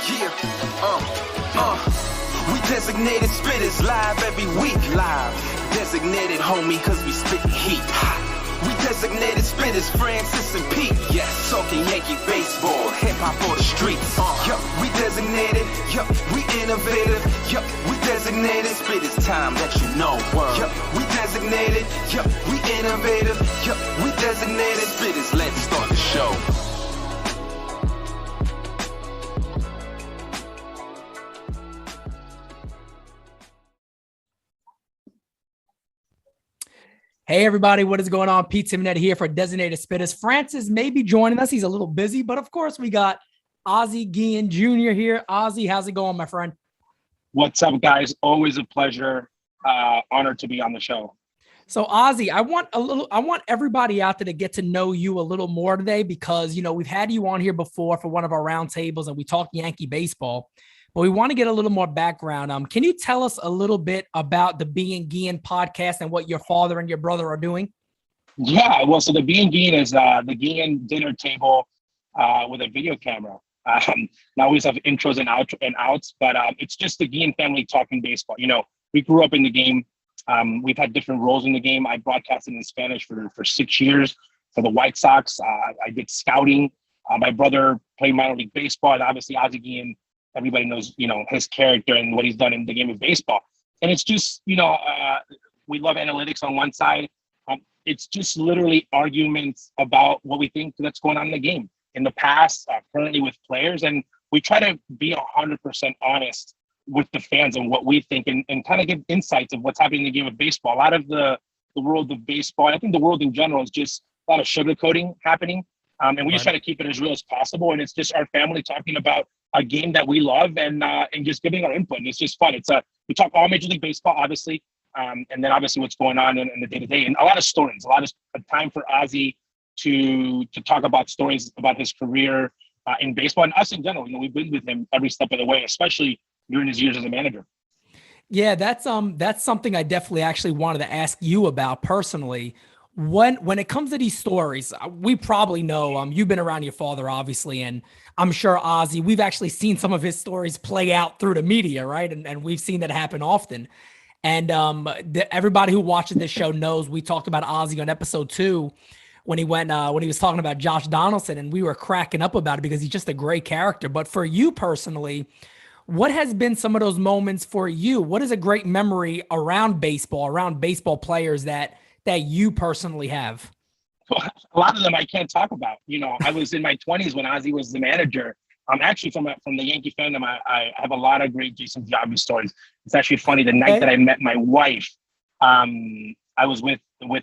Yeah, we designated spitters live every week. Live, designated homie, cause we spit heat. We designated spitters, Francis and Pete. Yes, talking Yankee baseball, hip-hop for the streets. Yup, we designated, yup, we innovative. Yup, we designated spitters, time that you know. Yup, we designated, yup, we innovative. Yup, we designated spitters, let's start the show. Hey, everybody, what is going on? Pete Simonetti here for Designated Spittaz. Francis may be joining us. He's a little busy, but of course, we got Ozzie Guillen Jr. here. Ozzie, how's it going, my friend? What's up, guys? Always a pleasure. Honored to be on the show. So, Ozzie, I want everybody out there to get to know you a little more today because, you know, we've had you on here before for one of our roundtables and we talked Yankee baseball. But we want to get a little more background. Can you tell us a little bit about the Being Guillen podcast and what your father and your brother are doing? Yeah, well, so the Being Guillen is the Guillen dinner table with a video camera. Now we just have intros and outs, but it's just the Guillen family talking baseball. You know, we grew up in the game. We've had different roles in the game. I broadcasted in Spanish for 6 years for the White Sox. I did scouting. My brother played minor league baseball, and obviously Ozzie Guillen. Everybody knows, you know, his character and what he's done in the game of baseball. And it's just, you know, we love analytics on one side. It's just literally arguments about what we think that's going on in the game in the past, currently with players. And we try to be 100% honest with the fans and what we think and kind of give insights of what's happening in the game of baseball. A lot of the world of baseball, I think the world in general is just a lot of sugarcoating happening. And we just try to keep it as real as possible. And it's just our family talking about a game that we love and just giving our input. And it's just fun. We talk all Major League Baseball, obviously, and then obviously what's going on in the day-to-day. And a lot of stories, a lot of time for Ozzie to talk about stories about his career in baseball and us in general. You know, we've been with him every step of the way, especially during his years as a manager. Yeah, that's something I definitely actually wanted to ask you about personally. When it comes to these stories, we probably know, you've been around your father, obviously, and I'm sure Ozzie, we've actually seen some of his stories play out through the media, right? And we've seen that happen often. And everybody who watches this show knows we talked about Ozzie on episode 2 when he was talking about Josh Donaldson, and we were cracking up about it because he's just a great character. But for you personally, what has been some of those moments for you? What is a great memory around baseball players that you personally have? A lot of them I can't talk about. You know, I was in my 20s when Ozzie was the manager. I'm actually from the Yankee fandom. I have a lot of great Jason Giambi stories. It's actually funny. The night that I met my wife, I was with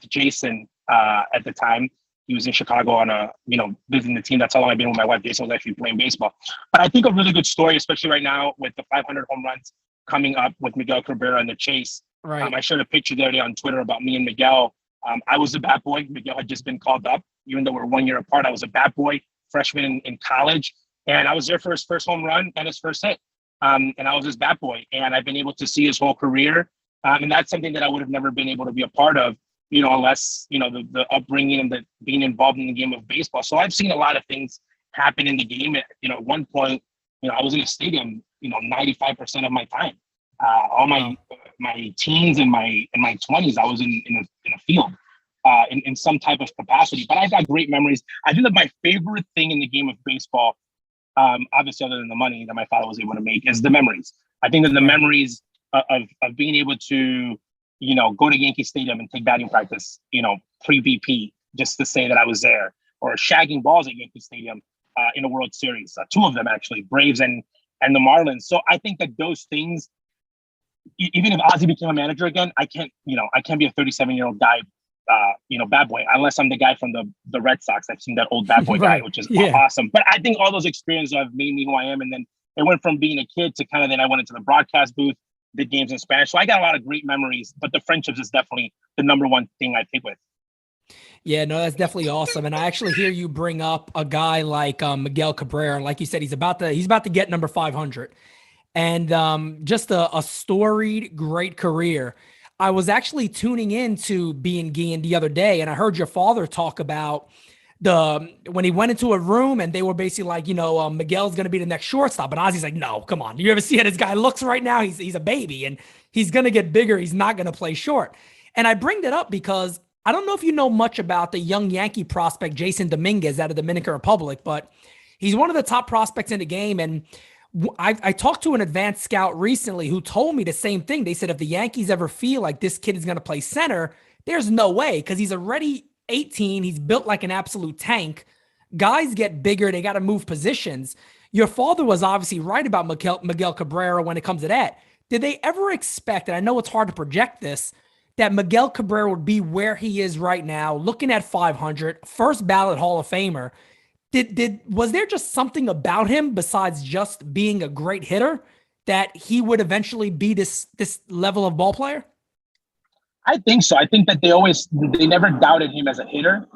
Jason at the time. He was in Chicago on visiting the team. That's how long I've been with my wife. Jason was actually playing baseball. But I think a really good story, especially right now with the 500 home runs coming up with Miguel Cabrera and the chase. Right. I shared a picture the other day on Twitter about me and Miguel. I was a bat boy. Miguel had just been called up. Even though we're 1 year apart, I was a bat boy, freshman in college. And I was there for his first home run and his first hit. And I was his bat boy. And I've been able to see his whole career. And that's something that I would have never been able to be a part of, you know, unless, you know, the upbringing and the being involved in the game of baseball. So I've seen a lot of things happen in the game. You know, at one point, you know, I was in a stadium, you know, 95% of my time. All my teens and my 20s, I was in a field in some type of capacity. But I've got great memories. I think that my favorite thing in the game of baseball, obviously other than the money that my father was able to make, is the memories. I think that the memories of being able to, you know, go to Yankee Stadium and take batting practice, you know, pre-BP, just to say that I was there, or shagging balls at Yankee Stadium in a World Series, 2 of them actually, Braves and the Marlins. So I think that those things, even if Ozzie became a manager again, I can't be a 37-year-old guy, bad boy, unless I'm the guy from the Red Sox. I've seen that old bad boy guy, which is awesome. But I think all those experiences have made me who I am. And then it went from being a kid to then I went into the broadcast booth, did games in Spanish. So I got a lot of great memories, but the friendships is definitely the number one thing I take with. Yeah, no, that's definitely awesome. And I actually hear you bring up a guy like Miguel Cabrera. And like you said, he's about to get number 500. And just a storied, great career. I was actually tuning in to Being Guillen the other day, and I heard your father talk about when he went into a room and they were basically like, Miguel's going to be the next shortstop. And Ozzie's like, no, come on. You ever see how this guy looks right now? He's a baby and he's going to get bigger. He's not going to play short. And I bring that up because I don't know if you know much about the young Yankee prospect, Jason Dominguez out of the Dominican Republic, but he's one of the top prospects in the game. And I talked to an advanced scout recently who told me the same thing. They said, if the Yankees ever feel like this kid is going to play center, there's no way, because he's already 18. He's built like an absolute tank. Guys get bigger. They got to move positions. Your father was obviously right about Miguel Cabrera when it comes to that. Did they ever expect, and I know it's hard to project this, that Miguel Cabrera would be where he is right now, looking at 500, first ballot Hall of Famer? Was there just something about him besides just being a great hitter that he would eventually be this level of ball player? I think so. I think that they never doubted him as a hitter.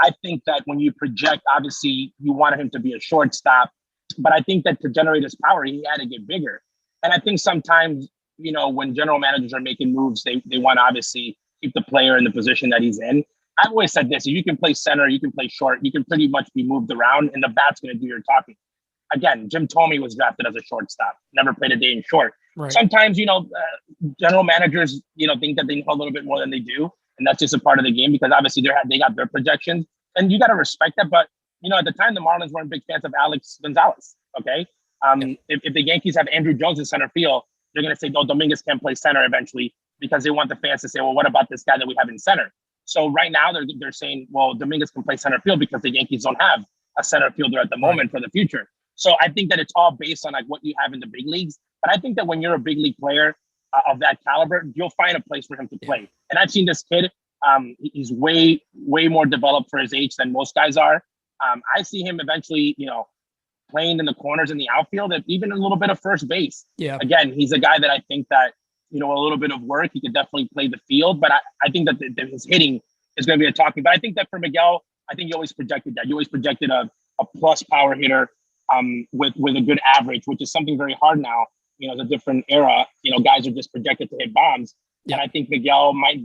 I think that when you project, obviously you wanted him to be a shortstop, but I think that to generate his power, he had to get bigger. And I think sometimes, when general managers are making moves, they want to obviously keep the player in the position that he's in. I've always said this: if you can play center, you can play short, you can pretty much be moved around, and the bat's going to do your talking. Again, Jim Thome was drafted as a shortstop, never played a day in short. Right. Sometimes, general managers, think that they know a little bit more than they do. And that's just a part of the game, because obviously they got their projections and you got to respect that. But, at the time, the Marlins weren't big fans of Alex Gonzalez. Okay. If the Yankees have Andrew Jones in center field, they're going to say, no, Dominguez can't play center eventually, because they want the fans to say, well, what about this guy that we have in center? So right now they're saying, well, Dominguez can play center field because the Yankees don't have a center fielder at the moment for the future. So I think that it's all based on like what you have in the big leagues. But I think that when you're a big league player of that caliber, you'll find a place for him to play. And I've seen this kid. He's way more developed for his age than most guys are. I see him eventually, playing in the corners in the outfield, and even a little bit of first base. Yeah. Again, he's a guy that I think that, a little bit of work, he could definitely play the field. But I think that his hitting is going to be a talking. But I think that for Miguel, I think you always projected that. You always projected a plus power hitter with a good average, which is something very hard now. The different era, guys are just projected to hit bombs. Yeah. And I think Miguel might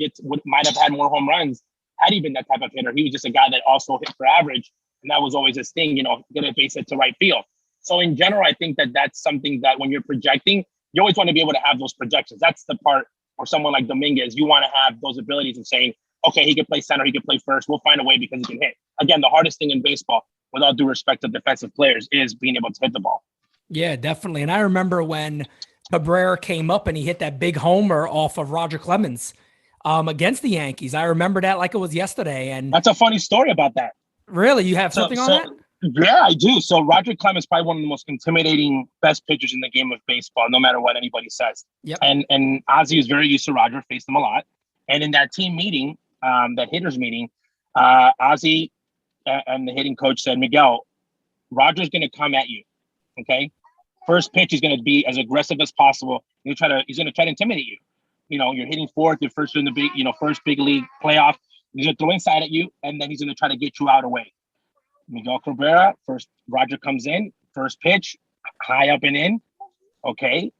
have had more home runs had he been that type of hitter. He was just a guy that also hit for average. And that was always his thing, get a base hit to right field. So in general, I think that that's something that when you're projecting, you always want to be able to have those projections. That's the part for someone like Dominguez. You want to have those abilities of saying, okay, he can play center, he can play first. We'll find a way because he can hit. Again, the hardest thing in baseball, with all due respect to defensive players, is being able to hit the ball. Yeah, definitely. And I remember when Cabrera came up and he hit that big homer off of Roger Clemens against the Yankees. I remember that like it was yesterday. And that's a funny story about that. Really? You have something on that? Yeah, I do. So Roger Clemens is probably one of the most intimidating best pitchers in the game of baseball, no matter what anybody says. Yep. And Ozzie was very used to Roger, faced him a lot. And in that team meeting, that hitters meeting, Ozzie and the hitting coach said, Miguel, Roger's going to come at you. Okay. First pitch is going to be as aggressive as possible. He's going to try to intimidate you. You're hitting fourth, you're first in the big, first big league playoff. He's going to throw inside at you, and then he's going to try to get you out away. Miguel Cabrera, first, Roger comes in, first pitch, high up and in. Okay.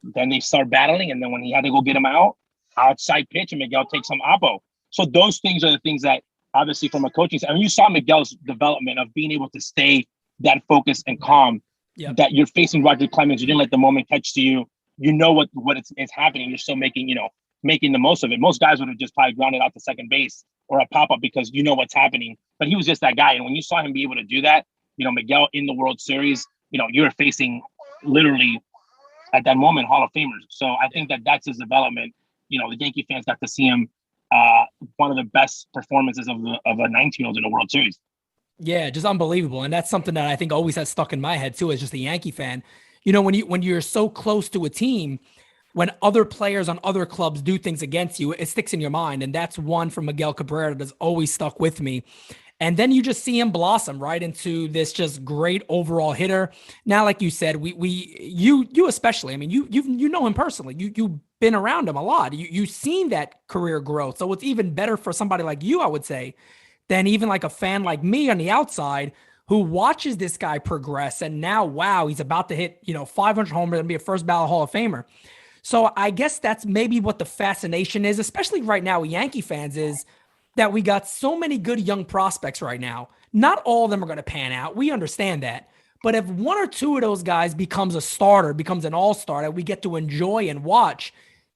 Then they start battling, and then when he had to go get him out, outside pitch, and Miguel takes some oppo. So those things are the things that, obviously, from a coaching side, I mean, you saw Miguel's development of being able to stay that focused and calm. Yep. That you're facing Roger Clemens, you didn't let the moment catch to you. You know what is happening. You're still making the most of it. Most guys would have just probably grounded out to second base or a pop-up because you know what's happening. But he was just that guy. And when you saw him be able to do that, Miguel in the World Series, you're facing literally at that moment Hall of Famers. So I think that that's his development. The Yankee fans got to see him one of the best performances of a 19-year-old in the World Series. Yeah, just unbelievable. And that's something that I think always has stuck in my head too, as just a Yankee fan. When you're so close to a team, when other players on other clubs do things against you, it sticks in your mind. And that's one from Miguel Cabrera that's always stuck with me. And then you just see him blossom right into this just great overall hitter. Now, like you said, you especially, I mean, you know him personally. You've been around him a lot. You've seen that career growth. So it's even better for somebody like you, I would say, than even like a fan like me on the outside who watches this guy progress. And now, wow, he's about to hit, 500 homers and be a first ballot Hall of Famer. So I guess that's maybe what the fascination is, especially right now with Yankee fans, is that we got so many good young prospects right now. Not all of them are going to pan out. We understand that. But if one or two of those guys becomes a starter, becomes an all-star that we get to enjoy and watch,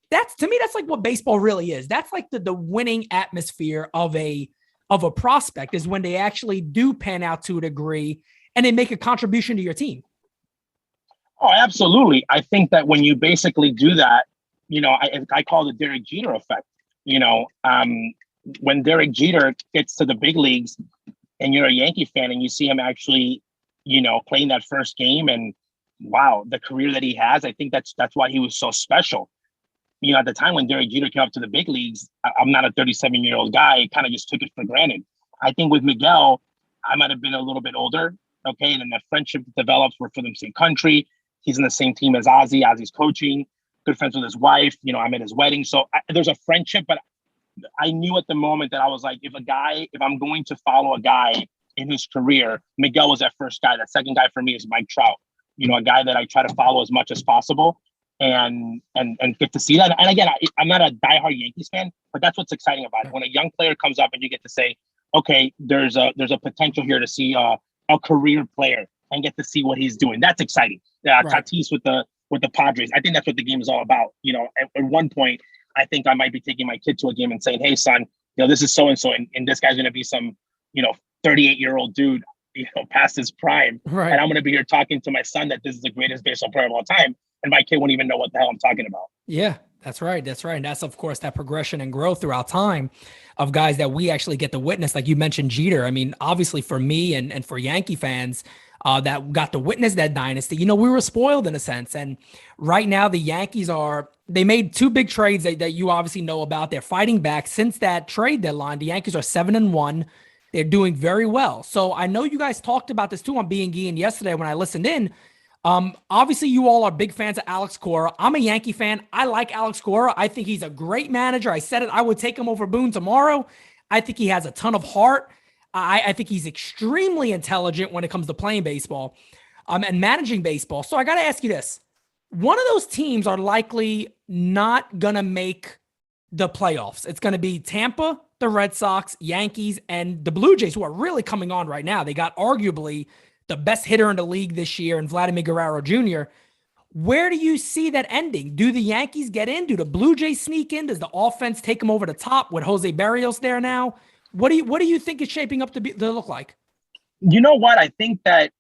that's, to me, that's like what baseball really is. That's like the winning atmosphere of a prospect, is when they actually do pan out to a degree and they make a contribution to your team. Oh, absolutely. I think that when you basically do that, I call it the Derek Jeter effect. When Derek Jeter gets to the big leagues and you're a Yankee fan and you see him actually, playing that first game, and wow, the career that he has, I think that's why he was so special. At the time when Derek Jeter came up to the big leagues, I'm not a 37-year-old guy. I kind of just took it for granted. I think with Miguel, I might have been a little bit older. Okay. And then that friendship develops. We're from the same country. He's in the same team as Ozzie. Ozzie's coaching, good friends with his wife. I'm at his wedding. So there's a friendship, but I knew at the moment that I was like, if I'm going to follow a guy in his career, Miguel was that first guy. That second guy for me is Mike Trout, a guy that I try to follow as much as possible and get to see that. And again, I'm not a diehard Yankees fan, but that's what's exciting about it. When a young player comes up and you get to say, okay, there's a potential here to see a career player and get to see what he's doing. That's exciting. Right. Tatis with the Padres. I think that's what the game is all about. At one point, I think I might be taking my kid to a game and saying, hey, son, this is so-and-so, and this guy's going to be some, 38-year-old dude, past his prime. Right. And I'm going to be here talking to my son that this is the greatest baseball player of all time. And my kid won't even know what the hell I'm talking about. Yeah, that's right. That's right. And that's, of course, that progression and growth throughout time of guys that we actually get to witness. Like you mentioned, Jeter. I mean, obviously for me and for Yankee fans that got to witness that dynasty, we were spoiled in a sense. And right now the Yankees they made two big trades that you obviously know about. They're fighting back since that trade deadline. The Yankees are 7-1. They're doing very well. So I know you guys talked about this too on Being Guillen yesterday when I listened in. Obviously you all are big fans of Alex Cora. I'm a Yankee fan. I like Alex Cora. I think he's a great manager. I said it, I would take him over Boone tomorrow. I think he has a ton of heart. I think he's extremely intelligent when it comes to playing baseball, and managing baseball. So I got to ask you this. One of those teams are likely not going to make the playoffs. It's going to be Tampa, the Red Sox, Yankees, and the Blue Jays, who are really coming on right now. They got arguably the best hitter in the league this year in Vladimir Guerrero Jr. Where do you see that ending? Do the Yankees get in? Do the Blue Jays sneak in? Does the offense take them over the top with Jose Barrios there now? What do you think is shaping up to look like? You know what? I think that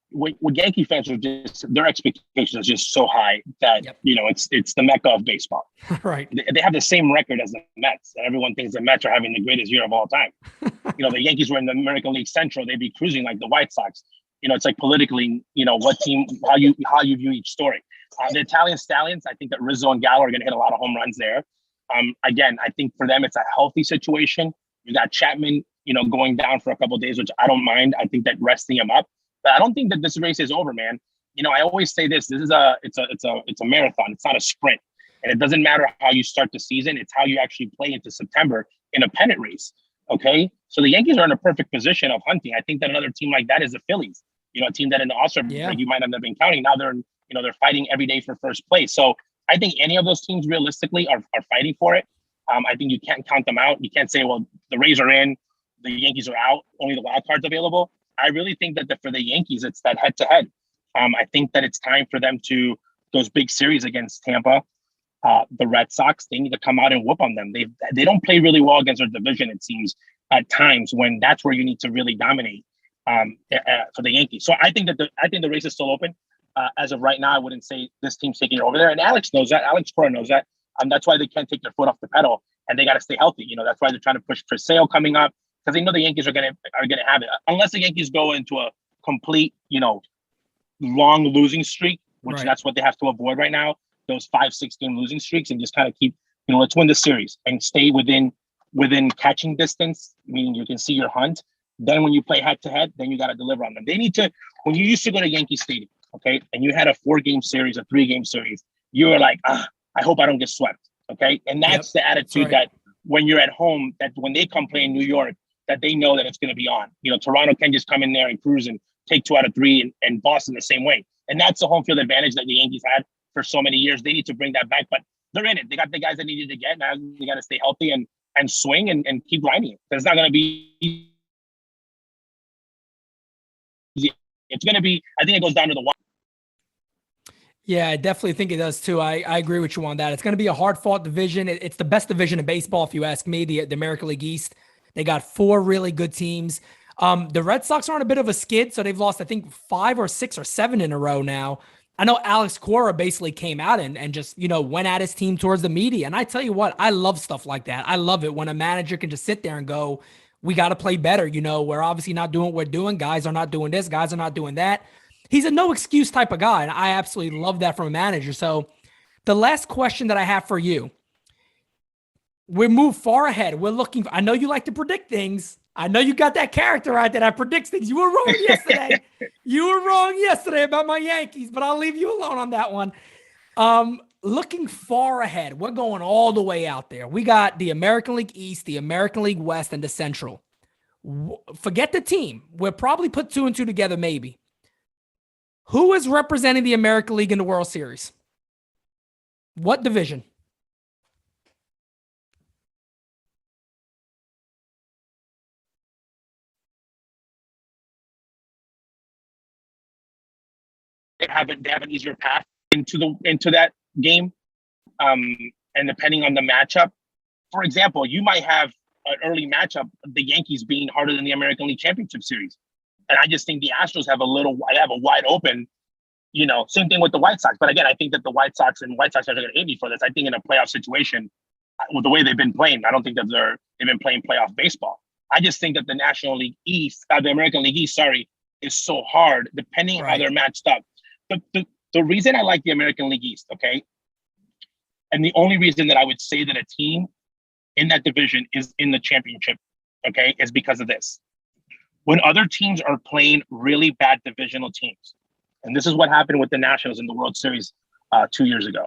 what Yankee fans are their expectations are just so high that, it's the mecca of baseball. Right. They have the same record as the Mets. And everyone thinks the Mets are having the greatest year of all time. The Yankees were in the American League Central. They'd be cruising like the White Sox. It's like politically, what team, how you view each story. The Italian Stallions, I think that Rizzo and Gallo are going to hit a lot of home runs there. Again, I think for them, it's a healthy situation. You got Chapman, going down for a couple of days, which I don't mind. I think that resting him up, but I don't think that this race is over, man. I always say this is it's a marathon. It's not a sprint, and it doesn't matter how you start the season. It's how you actually play into September in a pennant race. Okay. So the Yankees are in a perfect position of hunting. I think that another team like that is the Phillies, a team that in the All-Star break you might not have been counting. Now they're, they're fighting every day for first place. So I think any of those teams realistically are fighting for it. I think you can't count them out. You can't say, well, the Rays are in, the Yankees are out, only the wild card's available. I really think that for the Yankees, it's that head-to-head. I think that it's time for them to, those big series against Tampa, the Red Sox, they need to come out and whoop on them. They don't play really well against their division, it seems, at times when that's where you need to really dominate for the Yankees. So I think the race is still open. As of right now, I wouldn't say this team's taking it over there. And Alex knows that. Alex Cora knows that. That's why they can't take their foot off the pedal, and they got to stay healthy. That's why they're trying to push Chris Sale coming up, because they know the Yankees are gonna have it. Unless the Yankees go into a complete, long losing streak, which That's what they have to avoid right now. Those 5-6 game losing streaks, and just kind of keep, let's win the series and stay within catching distance, meaning you can see your hunt. Then when you play head to head, then you got to deliver on them. They need to. When you used to go to Yankee Stadium, okay, and you had a 4-game series, a 3-game series, you were like, I hope I don't get swept. Okay. And that's the attitude that when you're at home, that when they come play in New York, that they know that it's going to be on. Toronto can just come in there and cruise and take 2 out of 3, and Boston the same way. And that's the home field advantage that the Yankees had for so many years. They need to bring that back, but they're in it. They got the guys that needed to get. Now they got to stay healthy. And and swing and keep grinding it. It's not going to be easy. It's going to be, I think it goes down to the wire. Yeah, I definitely think it does too. I agree with you on that. It's going to be a hard-fought division. It's the best division in baseball, if you ask me, the American League East. They got 4 really good teams. The Red Sox are on a bit of a skid, so they've lost, I think, 5 or 6 or 7 in a row now. I know Alex Cora basically came out and just, went at his team towards the media. And I tell you what, I love stuff like that. I love it when a manager can just sit there and go, we got to play better. We're obviously not doing what we're doing. Guys are not doing this. Guys are not doing that. He's a no excuse type of guy. And I absolutely love that from a manager. So the last question that I have for you, we move far ahead. We're looking, I know you like to predict things. I know you got that character right that predicts things. You were wrong yesterday. You were wrong yesterday about my Yankees, but I'll leave you alone on that one. Looking far ahead, we're going all the way out there. We got the American League East, the American League West, and the Central. Forget the team. We'll probably put 2 and 2 together, maybe. Who is representing the American League in the World Series? What division? They have an easier path into that game. And depending on the matchup, for example, you might have an early matchup, the Yankees being harder than the American League Championship Series. And I just think the Astros have a wide open, same thing with the White Sox. But again, I think that the White Sox are going to hate me for this. I think in a playoff situation, with the way they've been playing, I don't think that they've been playing playoff baseball. I just think that the National League East, the American League East, is so hard depending on how they're matched up. The reason I like the American League East, okay, and the only reason that I would say that a team in that division is in the championship, okay, is because of this. When other teams are playing really bad divisional teams, and this is what happened with the Nationals in the World Series 2 years ago,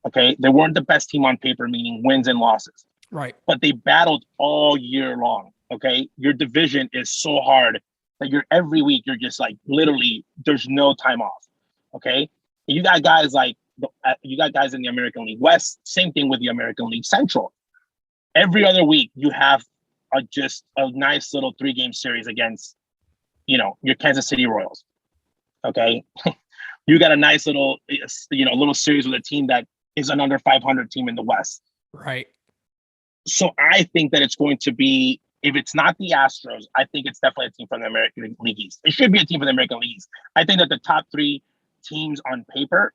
okay, they weren't the best team on paper, meaning wins and losses. Right. But they battled all year long, okay? Your division is so hard that every week you're just like, literally, there's no time off, okay? And you got guys in the American League West, same thing with the American League Central. Every other week you have just a nice little 3-game series against, your Kansas City Royals, okay? You got a nice little, little series with a team that is an under 500 team in the West. Right. So I think that it's going to be, if it's not the Astros, I think it's definitely a team from the American League East. It should be a team from the American League East. I think that the top 3 teams on paper,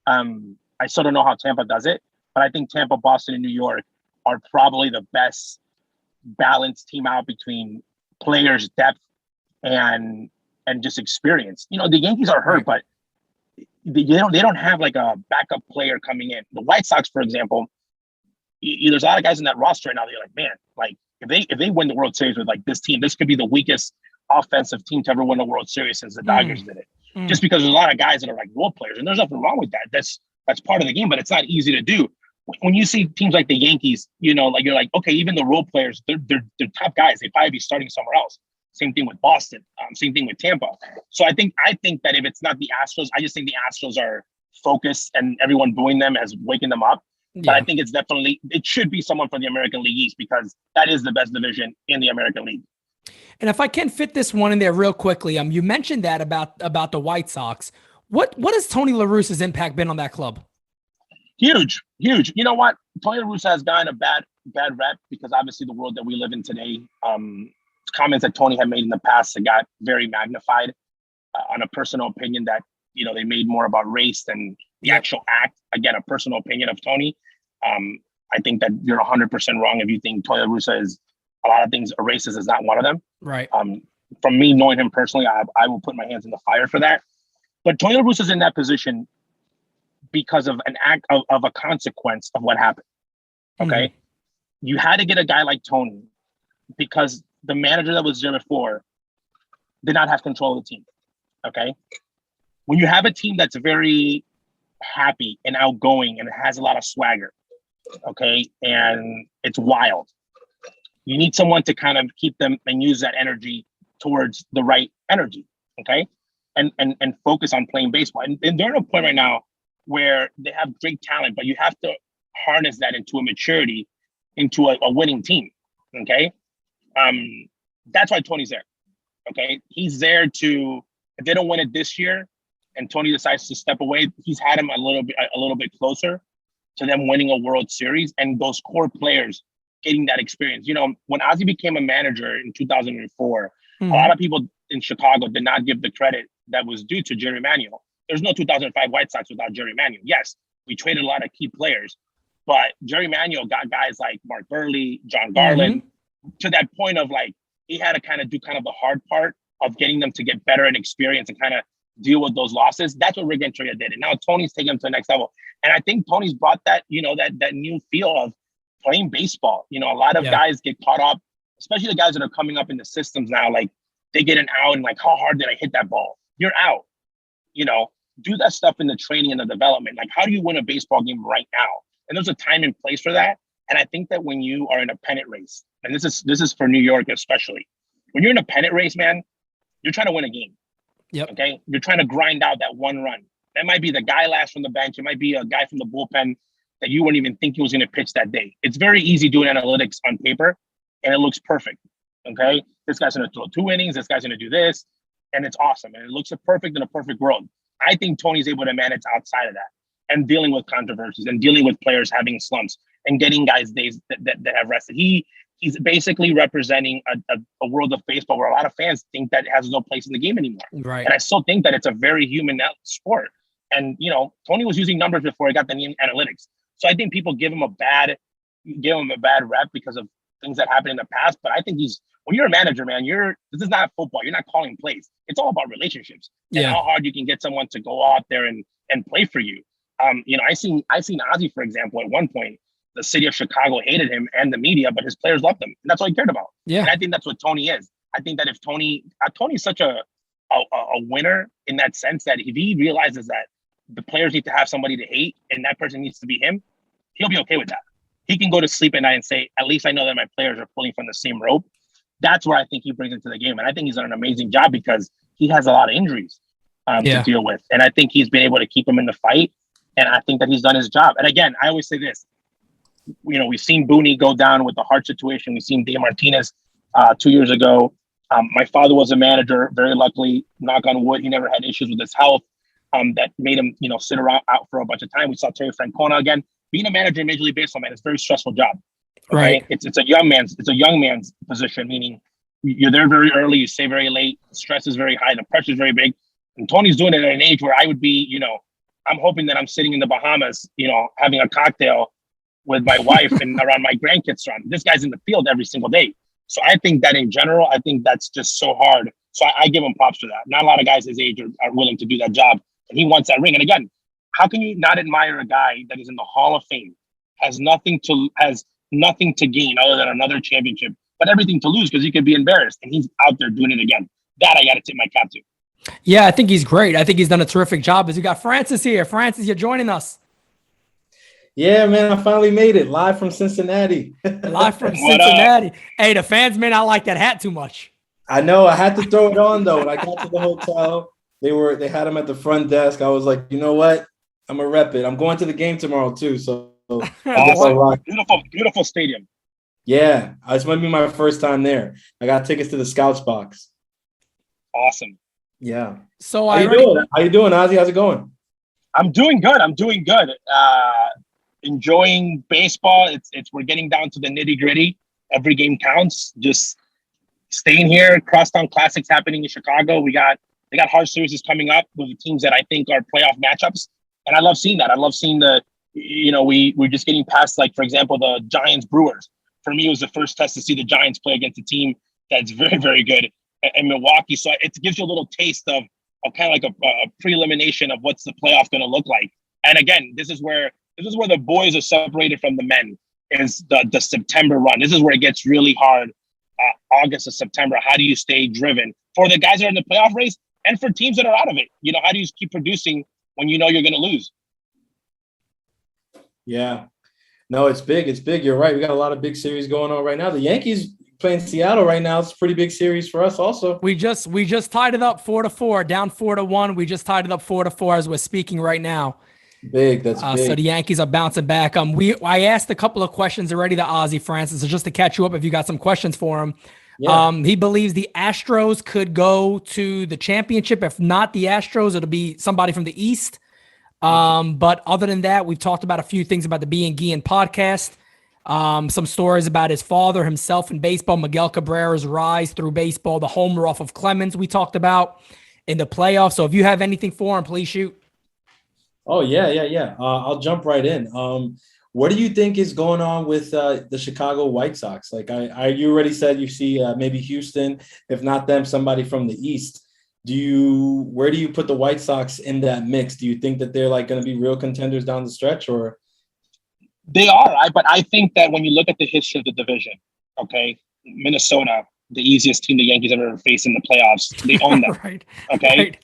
I still don't know how Tampa does it, but I think Tampa, Boston, and New York are probably the best balanced team out between players, depth, and just experience. The Yankees are hurt, but they don't have like a backup player coming in. The White Sox, for example, there's a lot of guys in that roster right now that you're like, man, like if they win the World Series with like this team, this could be the weakest offensive team to ever win a World Series since the Dodgers did it. Just because there's a lot of guys that are like role players, and there's nothing wrong with that. That's part of the game, but it's not easy to do. When you see teams like the Yankees, like you're like, okay, even the role players, they're top guys. They'd probably be starting somewhere else. Same thing with Boston. Same thing with Tampa. So I think that if it's not the Astros, I just think the Astros are focused, and everyone booing them has waken them up. Yeah. But I think it should be someone from the American League East, because that is the best division in the American League. And if I can fit this one in there real quickly, you mentioned that about the White Sox. What has Tony La Russa's impact been on that club? Huge. You know what? Tony La Russa has gotten a bad rep because obviously the world that we live in today, comments that Tony had made in the past that got very magnified on a personal opinion that, they made more about race than the actual act. Again, a personal opinion of Tony. I think that you're 100% wrong if you think Tony La Russa is a lot of things, a racist is not one of them. Right. From me knowing him personally, I will put my hands in the fire for that. But Tony La Russa is in that position because of an act of a consequence of what happened. Okay. You had to get a guy like Tony because the manager that was there before did not have control of the team. Okay. When you have a team that's very happy and outgoing and has a lot of swagger, okay, and it's wild, you need someone to kind of keep them and use that energy towards the right energy, okay, and focus on playing baseball. And they're at a point right now where they have great talent, but you have to harness that into a maturity into a winning team. Okay. That's why Tony's there. Okay. He's there to, if they don't win it this year and Tony decides to step away, he's had him a little bit closer to them winning a World Series and those core players getting that experience. You know, when Ozzie became a manager in 2004, a lot of people in Chicago did not give the credit that was due to Jerry Manuel. There's no 2005 White Sox without Jerry Manuel. Yes, we traded a lot of key players, but Jerry Manuel got guys like Mark Burley, John Garland, to that point of like, he had to kind of do kind of the hard part of getting them to get better and experience and kind of deal with those losses. That's what Rick Renteria did. And now Tony's taking them to the next level. And I think Tony's brought that, you know, that new feel of playing baseball. You know, a lot of guys get caught up, especially the guys that are coming up in the systems now. Like they get an out and like, how hard did I hit that ball? You're out. You know, do that stuff in the training and the development. Like, how do you win a baseball game right now? And there's a time and place for that. And I think that when you are in a pennant race, and this is for New York especially, when you're in a pennant race, man, you're trying to win a game. Yep. Okay. You're trying to grind out that one run. That might be the guy last from the bench. It might be a guy from the bullpen that you weren't even thinking was going to pitch that day. It's very easy doing analytics on paper, and it looks perfect. Okay. This guy's going to throw 2 innings. This guy's going to do this. And it's awesome. And it looks perfect in a perfect world. I think Tony's able to manage outside of that and dealing with controversies and dealing with players having slumps and getting guys days that have rested. He's basically representing a world of baseball where a lot of fans think that it has no place in the game anymore. Right. And I still think that it's a very human sport. And, you know, Tony was using numbers before he got the analytics. So I think people give him a bad rep because of things that happened in the past. But I think when you're a manager, man, this is not football. You're not calling plays. It's all about relationships and how hard you can get someone to go out there and play for you. You know, I seen Ozzie, for example, at one point, the city of Chicago hated him and the media, but his players loved him. And that's all he cared about. Yeah. And I think that's what Tony is. I think that if Tony's such a winner in that sense that if he realizes that the players need to have somebody to hate and that person needs to be him, he'll be okay with that. He can go to sleep at night and say, at least I know that my players are pulling from the same rope. That's where I think he brings into the game. And I think he's done an amazing job because he has a lot of injuries to deal with. And I think he's been able to keep him in the fight. And I think that he's done his job. And again, I always say this, you know, we've seen Booney go down with the heart situation. We've seen Dave Martinez 2 years ago. My father was a manager, very luckily, knock on wood. He never had issues with his health that made him, you know, sit around out for a bunch of time. We saw Terry Francona again. Being a manager in Major League Baseball, man, it's a very stressful job. Okay? Right. It's a young man's position, meaning you're there very early, you stay very late, stress is very high, the pressure is very big. And Tony's doing it at an age where I would be, you know, I'm hoping that I'm sitting in the Bahamas, you know, having a cocktail with my wife and around my grandkids. This guy's in the field every single day. So I think that in general, I think that's just so hard. So I give him props for that. Not a lot of guys his age are willing to do that job. And he wants that ring. And again, how can you not admire a guy that is in the Hall of Fame, has nothing to gain other than another championship, but everything to lose because he could be embarrassed. And he's out there doing it again. That I got to tip my cap to. Yeah, I think he's great. I think he's done a terrific job. As we got Francis here. Francis, you're joining us. Yeah, man, I finally made it live from Cincinnati. Live from Cincinnati. Hey, the fans may not like that hat too much. I know. I had to throw it on though. When I got to the hotel, they had him at the front desk. I was like, you know what? I'm gonna rep it. I'm going to the game tomorrow too. So beautiful stadium. Yeah, it's gonna be my first time there. I got tickets to the Scouts box. Awesome. Yeah. So How you doing, Ozzie? How's it going? I'm doing good. Enjoying baseball. We're getting down to the nitty gritty. Every game counts. Just staying here. Crosstown Classics happening in Chicago. They got hard series coming up with the teams that I think are playoff matchups, and I love seeing that. I love seeing we're just getting past, like, for example, the Giants Brewers. For me, it was the first test to see the Giants play against a team that's very, very good in Milwaukee. So it gives you a little taste of kind of like a pre-elimination of what's the playoff going to look like. And again, this is where the boys are separated from the men, is the September run. This is where it gets really hard. August to September. How do you stay driven for the guys that are in the playoff race and for teams that are out of it? You know, how do you keep producing when you know you're going to lose? Yeah, no, it's big. It's big. You're right. We got a lot of big series going on right now. The Yankees playing Seattle right now. It's a pretty big series for us also. We just tied it up 4-4, down 4-1. We just tied it up 4-4 as we're speaking right now. Big. That's big. So the Yankees are bouncing back. I asked a couple of questions already to Ozzie, Francis, so just to catch you up if you got some questions for him. Yeah. He believes the Astros could go to the championship. If not the Astros, it'll be somebody from the East. But other than that, we've talked about a few things about the Being Guillen podcast. Some stories about his father himself in baseball, Miguel Cabrera's rise through baseball, the homer off of Clemens we talked about in the playoffs. So if you have anything for him, please shoot. Oh, yeah. I'll jump right in. What do you think is going on with the Chicago White Sox? Like you already said, you see maybe Houston, if not them, somebody from the East. Where do you put the White Sox in that mix? Do you think that they're like going to be real contenders down the stretch, or? They are, but I think that when you look at the history of the division, okay, Minnesota, the easiest team the Yankees have ever faced in the playoffs, they own them. Right. Okay. Right.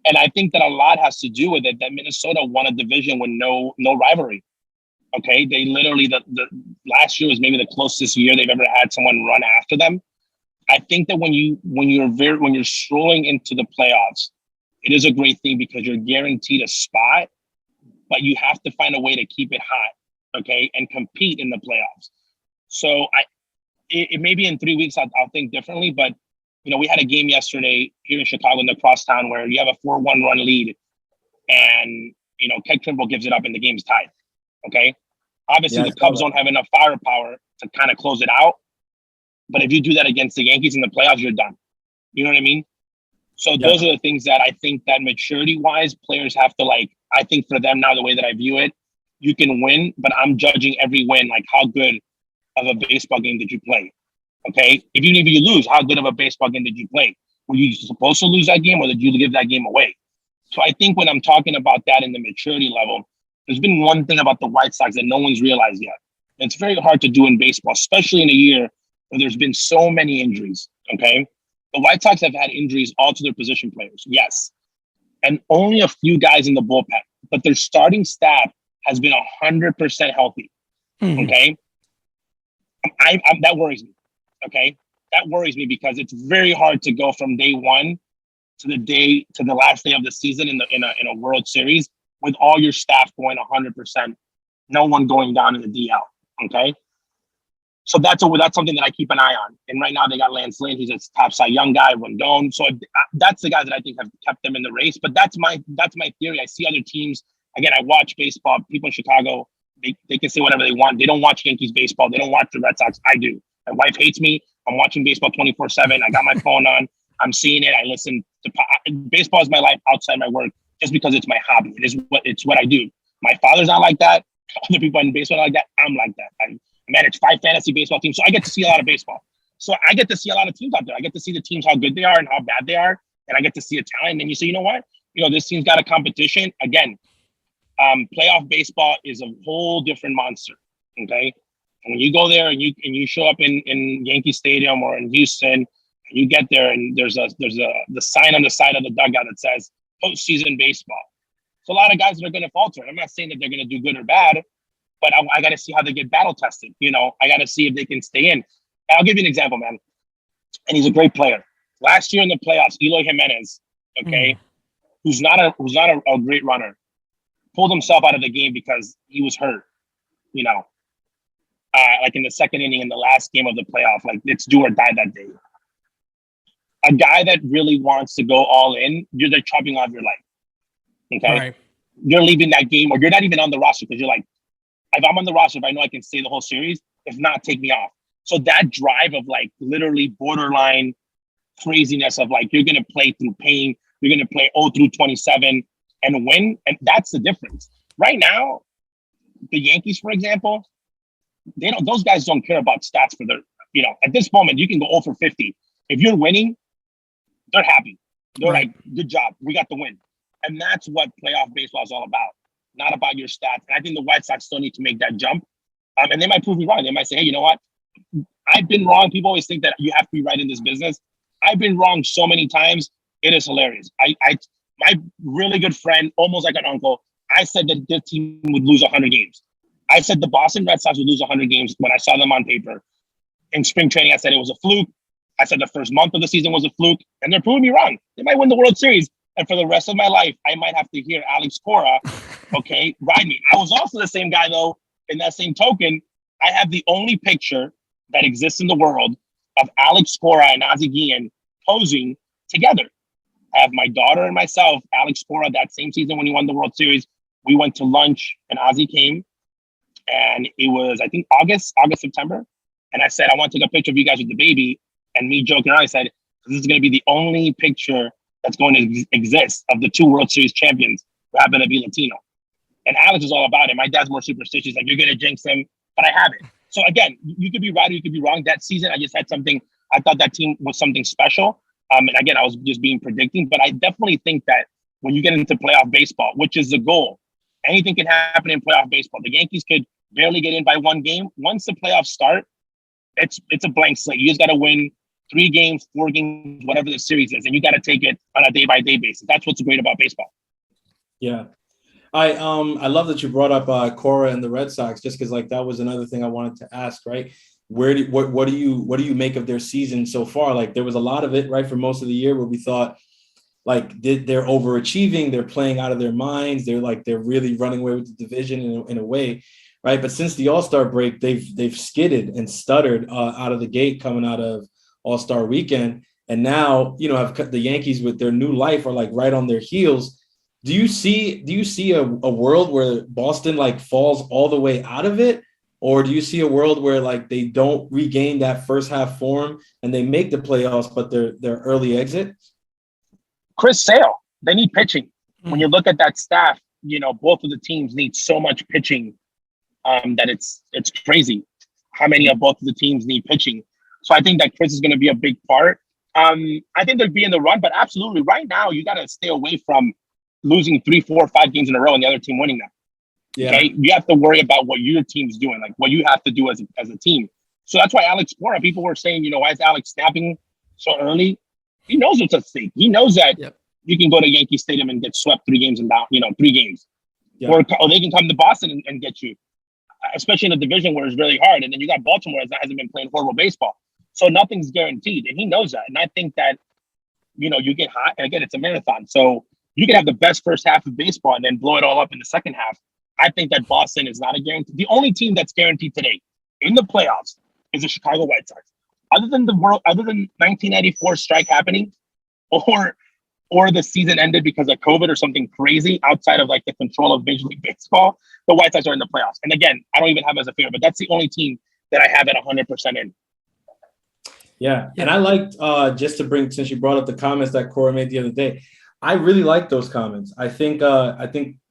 And I think that a lot has to do with it that Minnesota won a division with no rivalry. Okay. They literally, the last year was maybe the closest year they've ever had someone run after them. I think that when you're strolling into the playoffs, it is a great thing because you're guaranteed a spot, but you have to find a way to keep it hot, okay, and compete in the playoffs. So it may be in 3 weeks I'll think differently, but we had a game yesterday here in Chicago in the crosstown where you have a 4-1 run lead, and Keg Trimble gives it up and the game's tied. Okay, obviously the Cubs don't have enough firepower to kind of close it out. But if you do that against the Yankees in the playoffs, you're done. You know what I mean? So those are the things that I think that maturity-wise, players have to I think for them now, the way that I view it, you can win, but I'm judging every win, like how good of a baseball game did you play? Okay? Even if you lose, how good of a baseball game did you play? Were you supposed to lose that game or did you give that game away? So I think when I'm talking about that in the maturity level, there's been one thing about the White Sox that no one's realized yet. It's very hard to do in baseball, especially in a year where there's been so many injuries, okay? The White Sox have had injuries all to their position players, yes. And only a few guys in the bullpen, but their starting staff has been 100% healthy, okay? That worries me, okay? That worries me because it's very hard to go from day one to the last day of the season in a World Series with all your staff going 100%, no one going down in the DL, okay? So that's something that I keep an eye on. And right now they got Lance Lynn. He's a top Cy Young guy, Rondon. So that's the guys that I think have kept them in the race. But that's my theory. I see other teams. Again, I watch baseball. People in Chicago, they can say whatever they want. They don't watch Yankees baseball. They don't watch the Red Sox. I do. My wife hates me. I'm watching baseball 24/7. I got my phone on. I'm seeing it. I listen to baseball is my life outside my work just because it's my hobby. It's what I do. My father's not like that. Other people in baseball are like that. I'm like that. I manage 5 fantasy baseball teams. So I get to see a lot of baseball. So I get to see a lot of teams out there. I get to see the teams, how good they are and how bad they are. And I get to see a talent. And you say, you know what? This team's got a competition. Again, playoff baseball is a whole different monster. Okay. And when you go there and you show up in Yankee Stadium or in Houston, and you get there and there's the sign on the side of the dugout that says postseason baseball. So a lot of guys that are going to falter. I'm not saying that they're going to do good or bad, but I got to see how they get battle tested. I got to see if they can stay in. And I'll give you an example, man. And he's a great player. Last year in the playoffs, Eloy Jimenez, okay, who's not a great runner, pulled himself out of the game because he was hurt. Like in the second inning in the last game of the playoff, like it's do or die that day. A guy that really wants to go all in, you're like chopping off your life. Okay, Right. You're leaving that game, or you're not even on the roster because you're like, if I'm on the roster, if I know I can stay the whole series, if not, take me off. So that drive of like literally borderline craziness of like, you're going to play through pain. You're going to play 0 through 27 and win. And that's the difference. Right now, the Yankees, for example, those guys don't care about stats for their, at this moment, you can go 0 for 50. If you're winning, they're happy. They're like, good job. We got the win. And that's what playoff baseball is all about. Not about your stats. And I think the White Sox still need to make that jump. And they might prove me wrong. They might say, hey, you know what? I've been wrong. People always think that you have to be right in this business. I've been wrong so many times. It is hilarious. My really good friend, almost like an uncle, I said that this team would lose 100 games. I said the Boston Red Sox would lose 100 games when I saw them on paper. In spring training, I said it was a fluke. I said the first month of the season was a fluke. And they're proving me wrong. They might win the World Series. And for the rest of my life, I might have to hear Alex Cora Okay, ride me. I was also the same guy, though. In that same token, I have the only picture that exists in the world of Alex Cora and Ozzie Guillen posing together. I have my daughter and myself, Alex Cora, that same season when he won the World Series. We went to lunch and Ozzie came, and it was, I think, August, September. And I said, I want to take a picture of you guys with the baby. And me joking around, I said, this is going to be the only picture that's going to exist of the 2 World Series champions who happen to be Latino. And Alex is all about it. My dad's more superstitious. Like, you're going to jinx him, but I have it. So again, you could be right or you could be wrong. That season, I just had something. I thought that team was something special. And again, I was just being predicting. But I definitely think that when you get into playoff baseball, which is the goal, anything can happen in playoff baseball. The Yankees could barely get in by 1 game. Once the playoffs start, it's a blank slate. You just got to win 3 games, 4 games, whatever the series is, and you got to take it on a day-by-day basis. That's what's great about baseball. Yeah. I love that you brought up Cora and the Red Sox, just because like that was another thing I wanted to ask, right? What do you make of their season so far? Like, there was a lot of it, right, for most of the year where we thought like they're overachieving, they're playing out of their minds, they're really running away with the division in a way, right? But since the All-Star break, they've skidded and stuttered out of the gate coming out of All-Star weekend, and now have the Yankees with their new life are like right on their heels. Do you see a world where Boston like falls all the way out of it, or do you see a world where like they don't regain that first half form and they make the playoffs, but their early exit? Chris Sale, they need pitching. When you look at that staff, both of the teams need so much pitching that it's crazy how many of both of the teams need pitching. So I think that Chris is going to be a big part. I think they'll be in the run, but absolutely right now you got to stay away from losing 3, 4, 5 games in a row and the other team winning them. Yeah. Okay, you have to worry about what your team's doing, like what you have to do as a team. So that's why Alex Cora, people were saying, why is Alex snapping so early? He knows what's at stake. He knows that you can go to Yankee Stadium and get swept 3 games and down, 3 games, or they can come to Boston and get you, especially in a division where it's really hard. And then you got Baltimore that hasn't been playing horrible baseball, so nothing's guaranteed, and he knows that. And I think that you get hot, and again, it's a marathon, so you can have the best first half of baseball and then blow it all up in the second half. I think that Boston is not a guarantee. The only team that's guaranteed today in the playoffs is the Chicago White Sox. Other than 1994 strike happening, or the season ended because of COVID or something crazy outside of like the control of Major League Baseball, the White Sox are in the playoffs. And again, I don't even have as a favorite, but that's the only team that I have at 100% in. Yeah. And I liked, just to bring, since you brought up the comments that Cora made the other day, I really like those comments. I think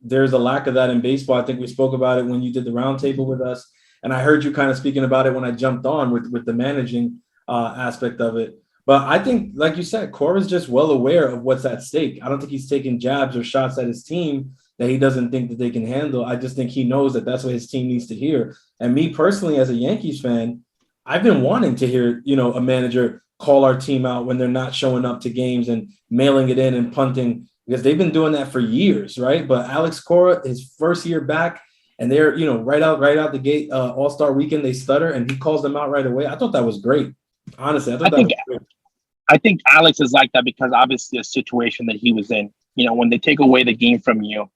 there's a lack of that in baseball. I think we spoke about it when you did the roundtable with us, and I heard you kind of speaking about it when I jumped on with the managing aspect of it. But I think, like you said, Cora's just well aware of what's at stake. I don't think he's taking jabs or shots at his team that he doesn't think that they can handle. I just think he knows that that's what his team needs to hear. And me personally, as a Yankees fan, I've been wanting to hear, a manager call our team out when they're not showing up to games and mailing it in and punting, because they've been doing that for years, right? But Alex Cora, his first year back, and they're, right out the gate, All-Star weekend, they stutter, and he calls them out right away. I thought that was great. Honestly, I think Alex is like that because obviously the situation that he was in, when they take away the game from you,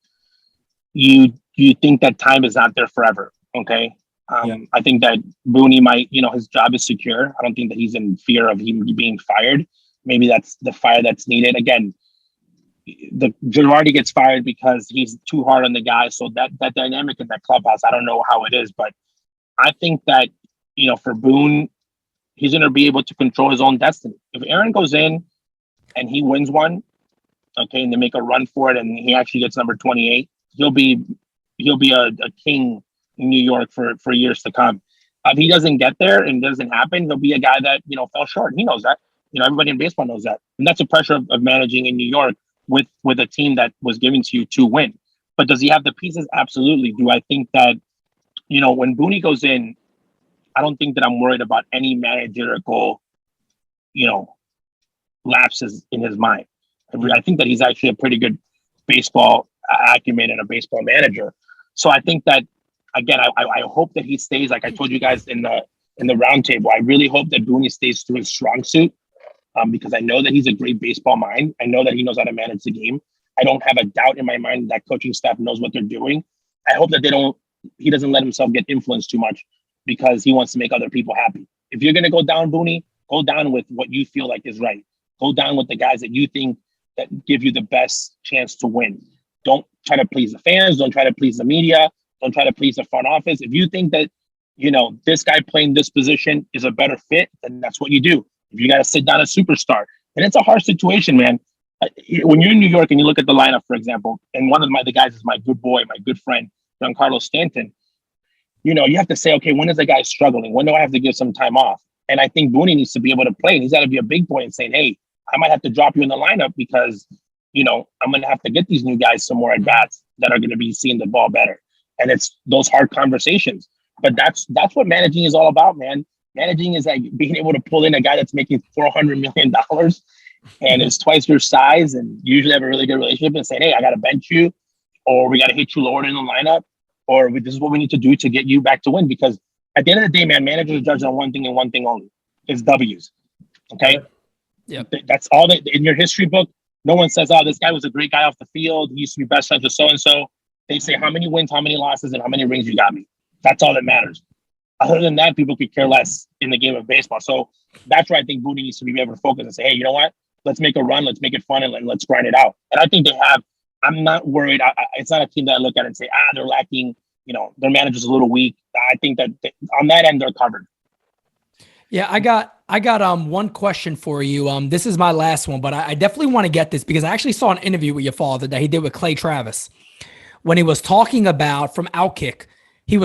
you think that time is not there forever. Okay. I think that Booney might, his job is secure. I don't think that he's in fear of him being fired. Maybe that's the fire that's needed. Again, the Girardi gets fired because he's too hard on the guy. So that dynamic in that clubhouse, I don't know how it is, but I think that, for Boone, he's going to be able to control his own destiny. If Aaron goes in and he wins one, okay, and they make a run for it, and he actually gets number 28, he'll be a king in New York for years to come. If he doesn't get there and doesn't happen, he'll be a guy that, fell short. He knows that. Everybody in baseball knows that. And that's the pressure of managing in New York with a team that was given to you to win. But does he have the pieces? Absolutely. Do I think that, when Booney goes in, I don't think that I'm worried about any managerial, lapses in his mind. I think that he's actually a pretty good baseball acumen and a baseball manager. So I think that, again, I hope that he stays, like I told you guys in the roundtable. I really hope that Booney stays to his strong suit, because I know that he's a great baseball mind. I know that he knows how to manage the game. I don't have a doubt in my mind that coaching staff knows what they're doing. I hope that he doesn't let himself get influenced too much because he wants to make other people happy. If you're going to go down, Booney, go down with what you feel like is right. Go down with the guys that you think that give you the best chance to win. Don't try to please the fans. Don't try to please the media. Don't try to please the front office. If you think that, this guy playing this position is a better fit, then that's what you do. If you got to sit down a superstar, and it's a hard situation, man. When you're in New York and you look at the lineup, for example, and one of the guys is my good boy, my good friend, Giancarlo Stanton, you have to say, okay, when is the guy struggling? When do I have to give some time off? And I think Booney needs to be able to play, and he's got to be a big boy and saying, hey, I might have to drop you in the lineup because, I'm going to have to get these new guys some more at-bats that are going to be seeing the ball better. And it's those hard conversations. But that's what managing is all about, man. Managing is like being able to pull in a guy that's making $400 million and is twice your size and usually have a really good relationship and say, hey, I got to bench you, or we got to hit you lower in the lineup, or this is what we need to do to get you back to win. Because at the end of the day, man, managers are judged on one thing and one thing only. It's W's. Okay? Yeah. That's all that in your history book. No one says, oh, this guy was a great guy off the field. He used to be best friends with so-and-so. They say how many wins, how many losses, and how many rings you got me. That's all that matters. Other than that, people could care less in the game of baseball. So that's where I think Booney needs to be able to focus and say, hey, you know what? Let's make a run. Let's make it fun and let's grind it out. And I think they have. I'm not worried. It's not a team that I look at and say, they're lacking. Their manager's a little weak. I think that on that end, they're covered. Yeah, I got one question for you. This is my last one, but I definitely want to get this because I actually saw an interview with your father that he did with Clay Travis when he was talking about from Outkick. He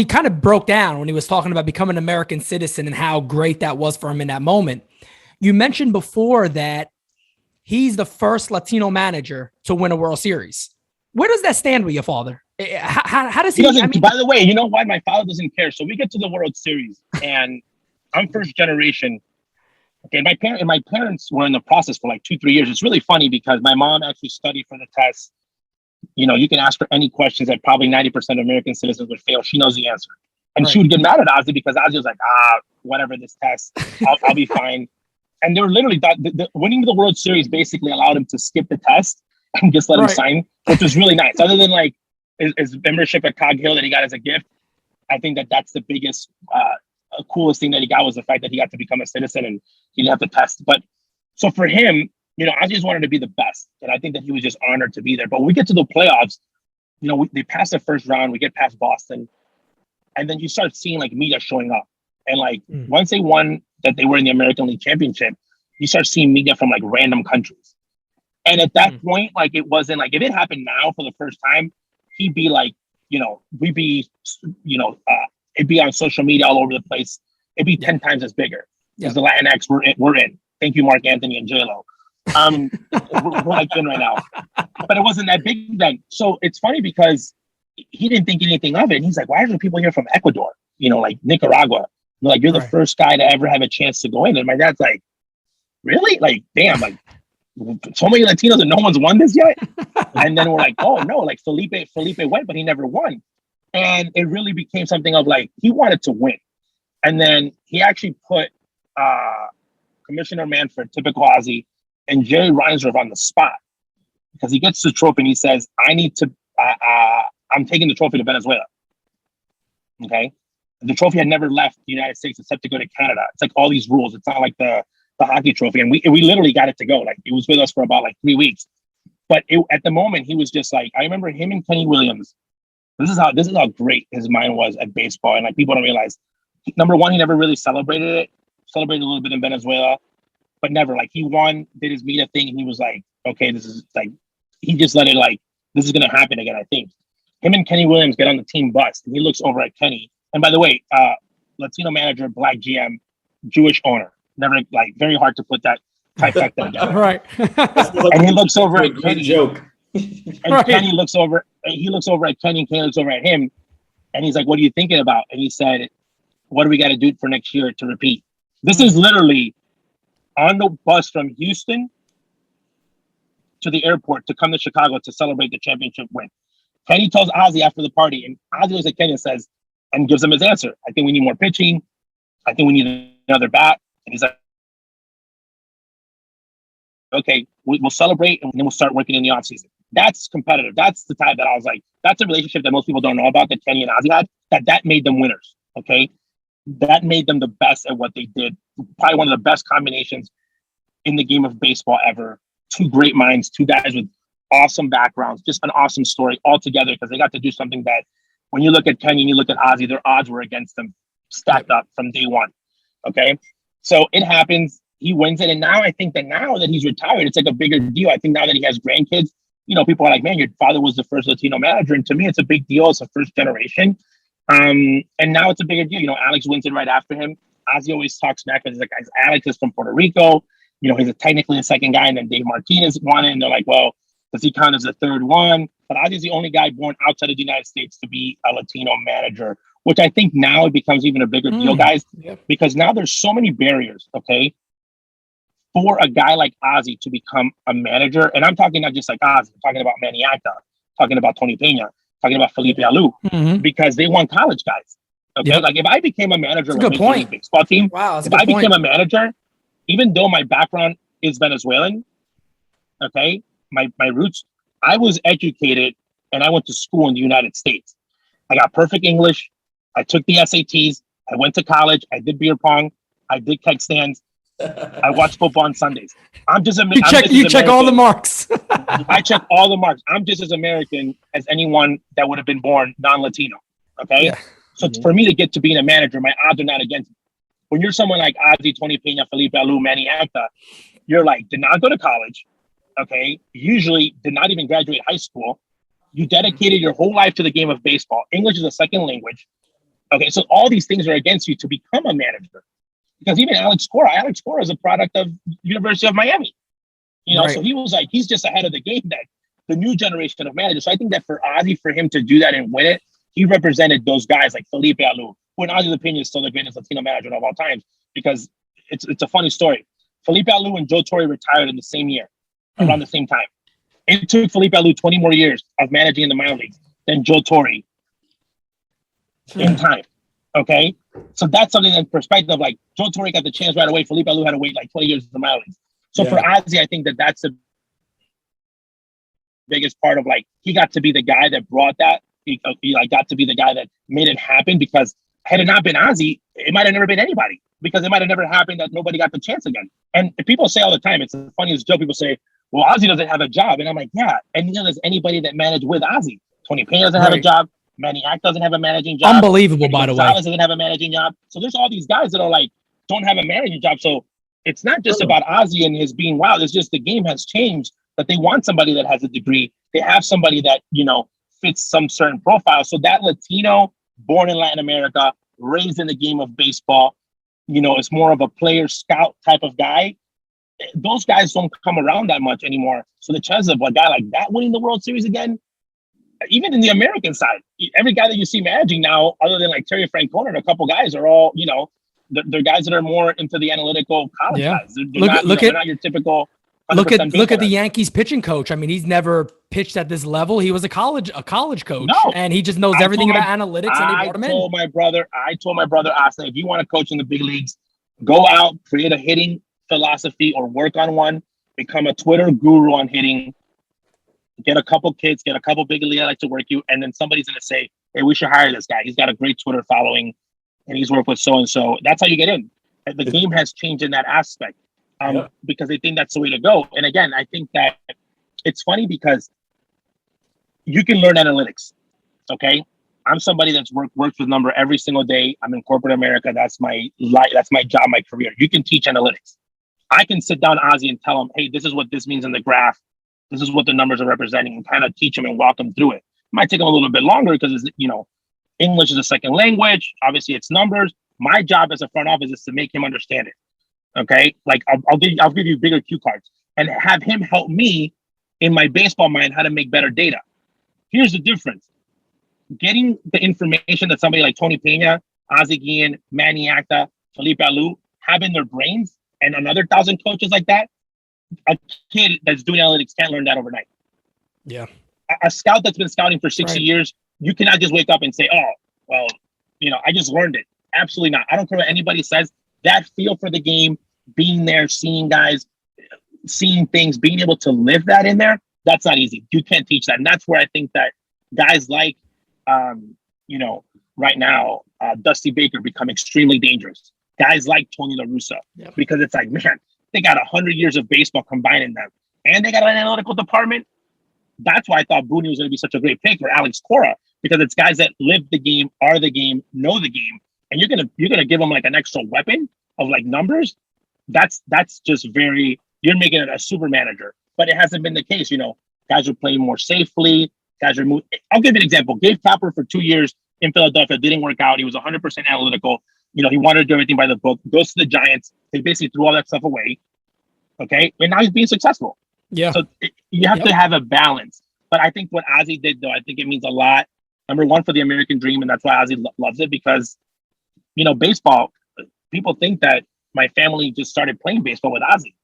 kind of broke down when he was talking about becoming an American citizen and how great that was for him in that moment. You mentioned before that he's the first Latino manager to win a World Series. Where does that stand with your father? How does he? By the way, you know why my father doesn't care? So we get to the World Series, and I'm first generation. Okay, my parents were in the process for like 2-3 years. It's really funny because my mom actually studied for the test. You can ask her any questions that probably 90% of American citizens would fail. She knows the answer. And She would get mad at Ozzie because Ozzie was like, whatever this test, I'll be fine. And they were literally winning the World Series basically allowed him to skip the test and just let him sign, which was really nice. Other than like his membership at Cog Hill that he got as a gift, I think that's the biggest, coolest thing that he got was the fact that he got to become a citizen and he didn't have to test. But so for him, I just wanted to be the best. And I think that he was just honored to be there. But when we get to the playoffs, they pass the first round, we get past Boston. And then you start seeing like media showing up. And like once they won that they were in the American League Championship, you start seeing media from like random countries. And at that point, like it wasn't like if it happened now for the first time, he'd be like, we'd be, it'd be on social media all over the place. It'd be 10 times as bigger because the Latinx we're in. Thank you, Mark Anthony and J-Lo. We're like in right now, but it wasn't that big then. So it's funny because he didn't think anything of it. And he's like, why are there people here from Ecuador? Like Nicaragua. And like, you're the first guy to ever have a chance to go in. And my dad's like, really? Like, damn, like so many Latinos and no one's won this yet. And then we're like, oh no, like Felipe went, but he never won. And it really became something of like, he wanted to win. And then he actually put Commissioner Manfred, typical Ozzie, and Jerry Reinsdorf on the spot because he gets the trophy and he says, I'm taking the trophy to Venezuela. Okay. The trophy had never left the United States except to go to Canada. It's like all these rules. It's not like the hockey trophy. And we literally got it to go. Like it was with us for about like 3 weeks. But at the moment, he was just like, I remember him and Kenny Williams. This is how great his mind was at baseball. And like people don't realize, number one, he never really celebrated it. Celebrated a little bit in Venezuela. But never, like, he won, did his media thing, and he was like, okay, this is, like, he just let it, like, this is going to happen again, I think. Him and Kenny Williams get on the team bus, and he looks over at Kenny. And by the way, Latino manager, black GM, Jewish owner. Never, like, very hard to put that trifecta together. Right. And he looks over at Kenny. Joke. And Kenny looks over, he looks over at Kenny, and Kenny looks over at him, and he's like, what are you thinking about? And he said, what do we got to do for next year to repeat? This is literally on the bus from Houston to the airport to come to Chicago to celebrate the championship win. Kenny tells Ozzie after the party, and Ozzie looks at Kenny and says, and gives him his answer. I think we need more pitching. I think we need another bat. And he's like, okay, we'll celebrate and then we'll start working in the offseason. That's competitive. That's the type that I was like, that's a relationship that most people don't know about that Kenny and Ozzie had, that made them winners. Okay. That made them the best at what they did. Probably one of the best combinations in the game of baseball ever. Two great minds, two guys with awesome backgrounds, just an awesome story all together because they got to do something that when you look at Kenny and you look at Ozzie, their odds were against them, stacked up from day one. Okay. So it happens. He wins it. And now I think that now that he's retired, it's like a bigger deal. I think now that he has grandkids, you know, people are like, man, your father was the first Latino manager. And to me, it's a big deal. It's a first generation. And now it's a bigger deal. You know, Alex wins it right after him. Ozzie always talks back because like, Alex is from Puerto Rico. You know, he's technically a second guy. And then Dave Martinez won it. And they're like, well, does he count as the third one? But Ozzie's the only guy born outside of the United States to be a Latino manager, which I think now it becomes even a bigger deal, guys, because now there's so many barriers, okay, for a guy like Ozzie to become a manager. And I'm talking not just like Ozzie, I'm talking about Manny Acta, talking about Tony Pena, talking about Felipe Alou, because they want college guys. Okay, like if I became a manager of a Major League Baseball team, if I became a manager, even though my background is Venezuelan, okay, my roots, I was educated and I went to school in the United States. I got perfect English. I took the SATs. I went to college. I did beer pong. I did keg stands. I watch football on Sundays. I'm just you check all the marks. I check all the marks. I'm just as American as anyone that would have been born non-Latino. Okay. Yeah. So for me to get to being a manager, my odds are not against me. When you're someone like Ozzie, Tony Pena, Felipe Alou, Manny Acta, you're like, did not go to college. Okay. Usually did not even graduate high school. You dedicated your whole life to the game of baseball. English is a second language. Okay. So all these things are against you to become a manager. Because even Alex Cora is a product of University of Miami. You know, so he was like, he's just ahead of the game, that the new generation of managers. So I think that for Ozzie, for him to do that and win it, he represented those guys like Felipe Alou, who in Ozzie's opinion is still the greatest Latino manager of all time, because it's a funny story. Felipe Alou and Joe Torre retired in the same year, around the same time. It took Felipe Alou 20 more years of managing in the minor leagues than Joe Torre in time. Okay, so that's something in perspective. Like Joe Torre got the chance right away. Felipe Alou had to wait like 20 years in the minor leagues. So for Ozzie, I think that that's the biggest part of like he got to be the guy that brought that. He like got to be the guy that made it happen, because had it not been Ozzie, it might have never been anybody, because it might have never happened that nobody got the chance again. And people say all the time, it's the funniest joke. People say, "Well, Ozzie doesn't have a job," and I'm like, "Yeah." And neither does anybody that managed with Ozzie. Tony Pena doesn't have a job. Manny Act doesn't have a managing job. Unbelievable, by the way. Gonzalez doesn't have a managing job. So there's all these guys that are like, don't have a managing job. So it's not just about Ozzie and his being wild. It's just the game has changed, that they want somebody that has a degree. They have somebody that, you know, fits some certain profile. So that Latino, born in Latin America, raised in the game of baseball, you know, is more of a player scout type of guy. Those guys don't come around that much anymore. So the chances of a guy like that winning the World Series again, even in the American side, every guy that you see managing now, other than like Terry Francona and a couple guys, are all, you know, they're guys that are more into the analytical college guys. They're not your typical. Look at the Yankees pitching coach. I mean, he's never pitched at this level. He was a college coach, and he just knows everything about analytics. And they brought him in. I told my brother, Austin, if you want to coach in the big leagues, go out, create a hitting philosophy or work on one, become a Twitter guru on hitting. Get a couple kids, get a couple big league like to work you, and then somebody's going to say, hey, we should hire this guy. He's got a great Twitter following, and he's worked with so-and-so. That's how you get in. The game has changed in that aspect because they think that's the way to go. And again, I think that it's funny because you can learn analytics, okay? I'm somebody that's works with number every single day. I'm in corporate America. That's my life. That's my job, my career. You can teach analytics. I can sit down, Ozzie, and tell him, hey, this is what this means in the graph. This is what the numbers are representing, and kind of teach them and walk them through it. It might take them a little bit longer because, you know, English is a second language. Obviously, it's numbers. My job as a front office is to make him understand it. Okay, like I'll give you bigger cue cards and have him help me in my baseball mind how to make better data. Here's the difference: getting the information that somebody like Tony Pena, Ozzie Guillen, Manny Acta, Felipe Alou have in their brains, and another 1,000 coaches like that. A kid that's doing analytics can't learn that overnight. Yeah. A scout that's been scouting for 60 years, you cannot just wake up and say, oh, well, you know, I just learned it. Absolutely not. I don't care what anybody says. That feel for the game, being there, seeing guys, seeing things, being able to live that in there, That's not easy. You can't teach that. And that's where I think that guys like, right now, Dusty Baker become extremely dangerous. Guys like Tony La Russa, because it's like, man, they got 100 years of baseball combined in them. And they got an analytical department. That's why I thought Booney was going to be such a great pick for Alex Cora, because it's guys that live the game, are the game, know the game. And you're gonna give them like an extra weapon of like numbers. That's just you're making it a super manager. But it hasn't been the case. Guys are playing more safely. Guys are moving. I'll give you an example. Gabe Kapler for 2 years in Philadelphia didn't work out. He was 100% analytical. He wanted to do everything by the book. Goes to the Giants. They basically threw all that stuff away. Okay, and now he's being successful. Yeah. So you have to have a balance. But I think what Ozzie did, though, I think it means a lot. Number one, for the American dream, and that's why Ozzie loves it, because baseball. People think that my family just started playing baseball with Ozzie.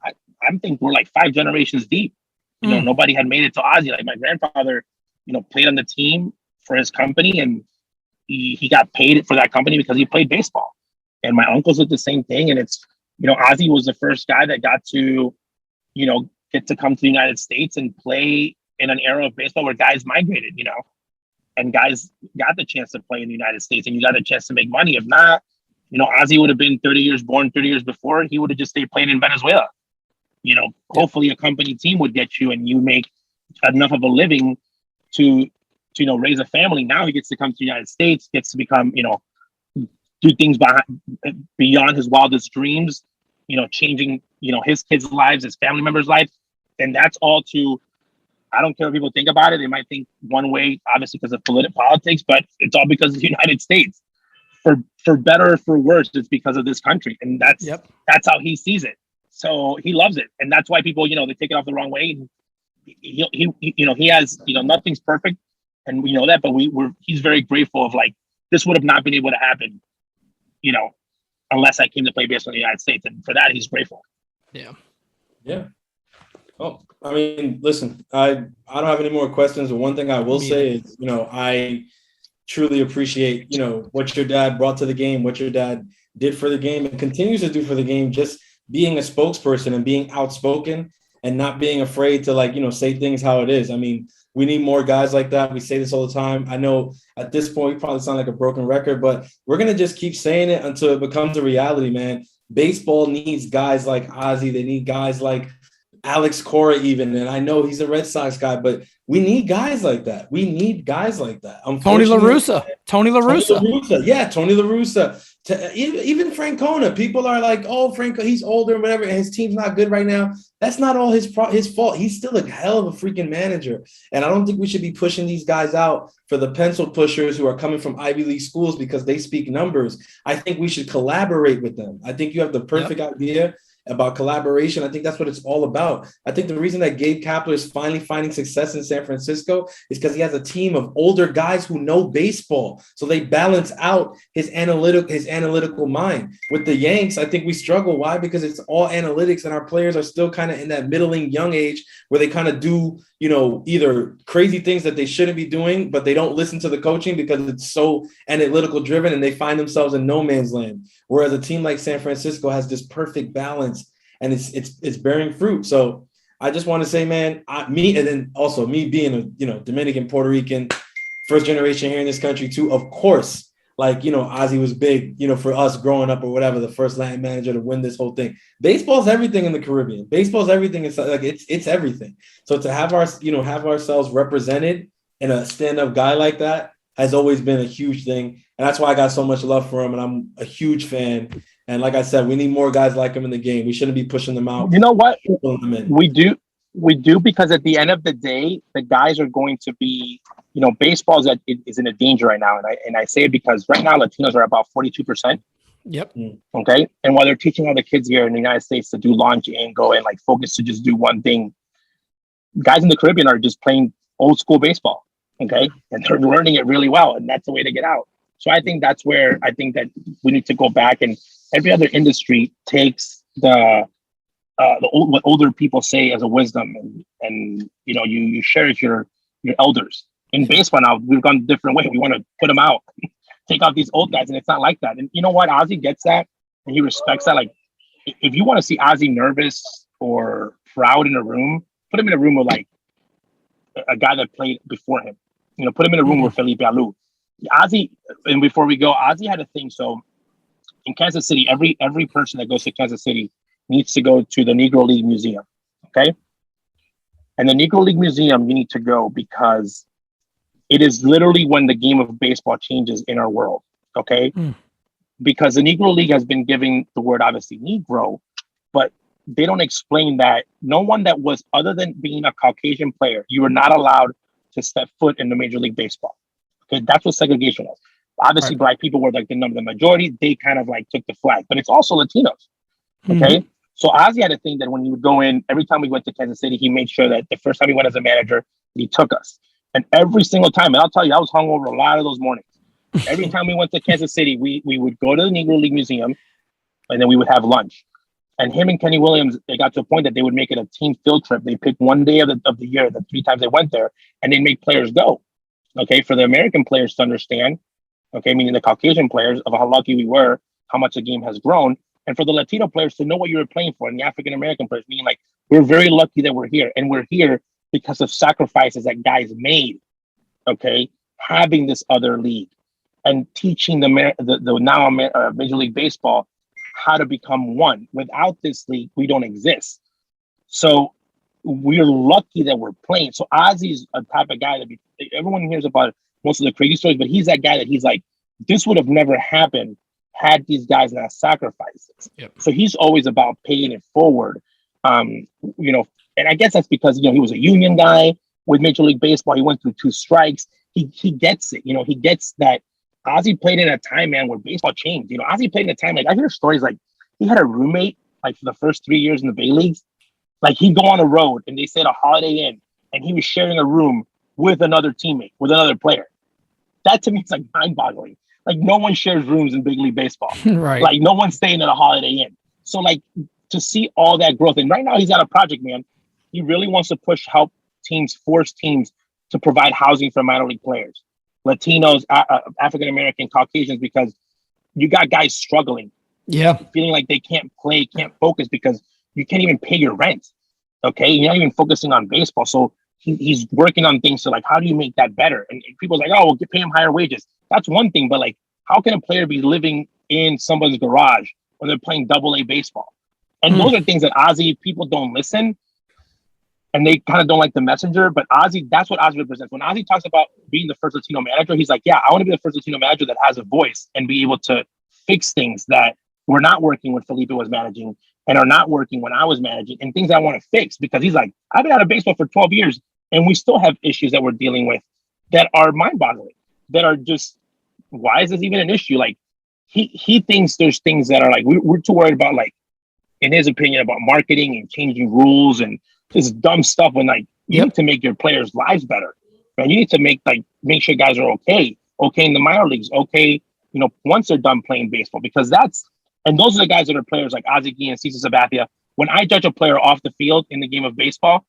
I think we're like 5 generations deep. Nobody had made it to Ozzie. Like my grandfather, played on the team for his company, and he got paid for that company because he played baseball. And my uncles did the same thing. And it's, Ozzie was the first guy that got to, get to come to the United States and play in an era of baseball where guys migrated, and guys got the chance to play in the United States, and you got a chance to make money. If not, Ozzie would have been 30 years before, he would have just stayed playing in Venezuela. Hopefully a company team would get you and you make enough of a living to raise a family. Now he gets to come to the United States, gets to become, do things beyond his wildest dreams, changing, his kids' lives, his family members' lives. And that's all I don't care what people think about it. They might think one way, obviously, because of politics, but it's all because of the United States. For better or for worse, it's because of this country. And that's how he sees it. So he loves it. And that's why people, they take it off the wrong way. He has, nothing's perfect. And we know that, but he's very grateful of like, this would have not been able to happen, unless I came to play baseball in the United States. And for that, he's grateful. Yeah. Yeah. Oh, I mean, listen, I don't have any more questions. But one thing I will say is, I truly appreciate, what your dad brought to the game, what your dad did for the game and continues to do for the game, just being a spokesperson and being outspoken and not being afraid to say things how it is. I mean, we need more guys like that. We say this all the time. I know at this point, we probably sound like a broken record, but we're going to just keep saying it until it becomes a reality, man. Baseball needs guys like Ozzie. They need guys like Alex Cora even. And I know he's a Red Sox guy, but we need guys like that. We need guys like that. Tony La Russa. Yeah, Tony La Russa. Even Francona. People are like, oh, Franco, he's older and whatever, and his team's not good right now. That's not all his fault. He's still a hell of a freaking manager. And I don't think we should be pushing these guys out for the pencil pushers who are coming from Ivy League schools because they speak numbers. I think we should collaborate with them. I think you have the perfect idea about collaboration. I think that's what it's all about. I think the reason that Gabe Kapler is finally finding success in San Francisco is because he has a team of older guys who know baseball. So they balance out his analytical mind. With the Yanks, I think we struggle. Why? Because it's all analytics and our players are still kind of in that middling young age where they kind of do, either crazy things that they shouldn't be doing, but they don't listen to the coaching because it's so analytical driven and they find themselves in no man's land. Whereas a team like San Francisco has this perfect balance and it's bearing fruit. So I just want to say, man, me being a, Dominican, Puerto Rican, first generation here in this country too, of course, Ozzie was big, for us growing up or whatever, the first Latin manager to win this whole thing. Baseball's everything in the Caribbean. Baseball's everything. It's like, it's everything. So to have ourselves represented in a stand-up guy like that has always been a huge thing. And that's why I got so much love for him. And I'm a huge fan. And like I said, we need more guys like him in the game. We shouldn't be pushing them out. You know what? We do, because at the end of the day, the guys are going to be, baseball is in a danger right now. And I say it because right now Latinos are about 42%. Yep. Okay. And while they're teaching all the kids here in the United States to do launch and go and focus to just do one thing, guys in the Caribbean are just playing old school baseball. Okay. And they're learning it really well. And that's the way to get out. So I think that's where I think that we need to go back, and every other industry takes what older people say as a wisdom, and you cherish your elders. In baseball now, we've gone a different way. We want to put them out, take out these old guys, and it's not like that. And you know what? Ozzie gets that, and he respects that. Like, if you want to see Ozzie nervous or proud in a room, put him in a room with a guy that played before him. Put him in a room with Felipe Alou. Ozzie, and before we go, Ozzie had a thing. So in Kansas City, every person that goes to Kansas City needs to go to the Negro League Museum. Okay. And the Negro League Museum, you need to go because it is literally when the game of baseball changes in our world. Okay. Because the Negro League has been giving the word, obviously, Negro, but they don't explain that no one that was, other than being a Caucasian player, you were not allowed to step foot in the Major League Baseball. Okay, that's what segregation was. Obviously, Black people were like the majority. They kind of like took the flag, but it's also Latinos. Okay, so Ozzie had a thing that when he would go in, every time we went to Kansas City, he made sure that the first time he went as a manager, he took us. And every single time, and I'll tell you, I was hungover a lot of those mornings. Every time we went to Kansas City, we would go to the Negro League Museum, and then we would have lunch. And him and Kenny Williams, they got to a point that they would make it a team field trip. They picked one day of the year, the 3 times they went there, and they'd make players go. Okay, for the American players to understand, okay, meaning the Caucasian players, of how lucky we were, how much the game has grown, and for the Latino players to know what you were playing for, and the African American players, meaning like, we're very lucky that we're here, and we're here because of sacrifices that guys made, okay, having this other league and teaching the now Major League Baseball how to become one. Without this league, we don't exist. So we're lucky that we're playing. So Ozzie's a type of guy that everyone hears about most of the crazy stories, but he's that guy that he's like, this would have never happened had these guys not sacrificed this. Yep. So he's always about paying it forward. And I guess that's because, he was a union guy with Major League Baseball. He went through 2 strikes. He gets it. He gets that. Ozzie played in a time, man, where baseball changed. Ozzie played in a time, like I hear stories like he had a roommate like for the first 3 years in the big leagues. Like he'd go on a road and they stayed a Holiday Inn and he was sharing a room with another teammate, with another player. That to me is like mind-boggling. Like no one shares rooms in big league baseball. Right. Like no one's staying at a Holiday Inn. So like to see all that growth, and right now he's got a project, man. He really wants to force teams to provide housing for minor league players. Latinos, African American, Caucasians, because you got guys struggling, feeling like they can't play, can't focus because you can't even pay your rent. Okay, you're not even focusing on baseball, so he's working on things. So like, how do you make that better? And people's like, oh, we'll pay him higher wages. That's one thing, but like, how can a player be living in somebody's garage when they're playing AA baseball? And those are things that Ozzie, people don't listen. And they kind of don't like the messenger, but Ozzie, that's what Ozzie represents. When Ozzie talks about being the first Latino manager, he's like, yeah, I want to be the first Latino manager that has a voice and be able to fix things that were not working when Felipe was managing and are not working when I was managing, and things I want to fix, because he's like, I've been out of baseball for 12 years and we still have issues that we're dealing with that are mind-boggling, that are just, why is this even an issue? Like he thinks there's things that are like, we're too worried about, like, in his opinion, about marketing and changing rules and this dumb stuff, when like you need to make your players' lives better. Man, you need to make sure guys are okay in the minor leagues, once they're done playing baseball, because those are the guys that are players like Ozzie Guillen, Cesar Sabathia. When I judge a player off the field in the game of baseball,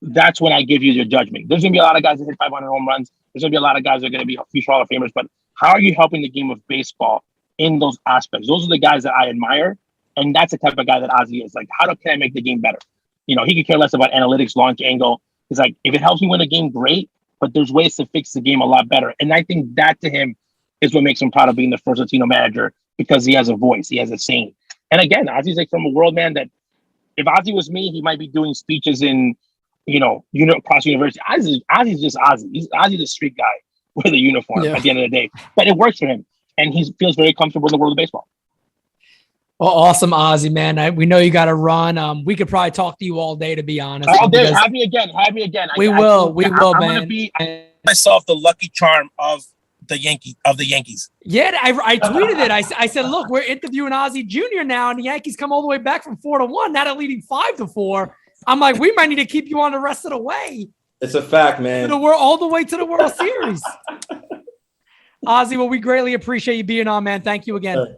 that's when I give you your judgment. There's gonna be a lot of guys that hit 500 home runs. There's gonna be a lot of guys that are gonna be future Hall of Famers. But how are you helping the game of baseball in those aspects? Those are the guys that I admire, and that's the type of guy that Ozzie is. Like, can I make the game better? He could care less about analytics, launch angle. He's like, if it helps me win a game, great, but there's ways to fix the game a lot better. And I think that to him is what makes him proud of being the first Latino manager, because he has a voice, he has a saying. And again, Ozzie's like from a world, man, that if Ozzie was me, he might be doing speeches in, across university. Ozzie's just Ozzie. He's Ozzie, the street guy with a uniform at the end of the day. But it works for him. And he feels very comfortable in the world of baseball. Well, awesome, Ozzie, man. We know you got to run. We could probably talk to you all day, to be honest. All day. Have me again. We will, man. I'm going to be myself the lucky charm of the Yankees. Yeah, I tweeted it. I said, look, we're interviewing Ozzie Jr. now, and the Yankees come all the way back from 4-1. Now they're leading 5-4. I'm like, we might need to keep you on the rest of the way. It's a fact, man. All the way to the World Series. Ozzie, well, we greatly appreciate you being on, man. Thank you again.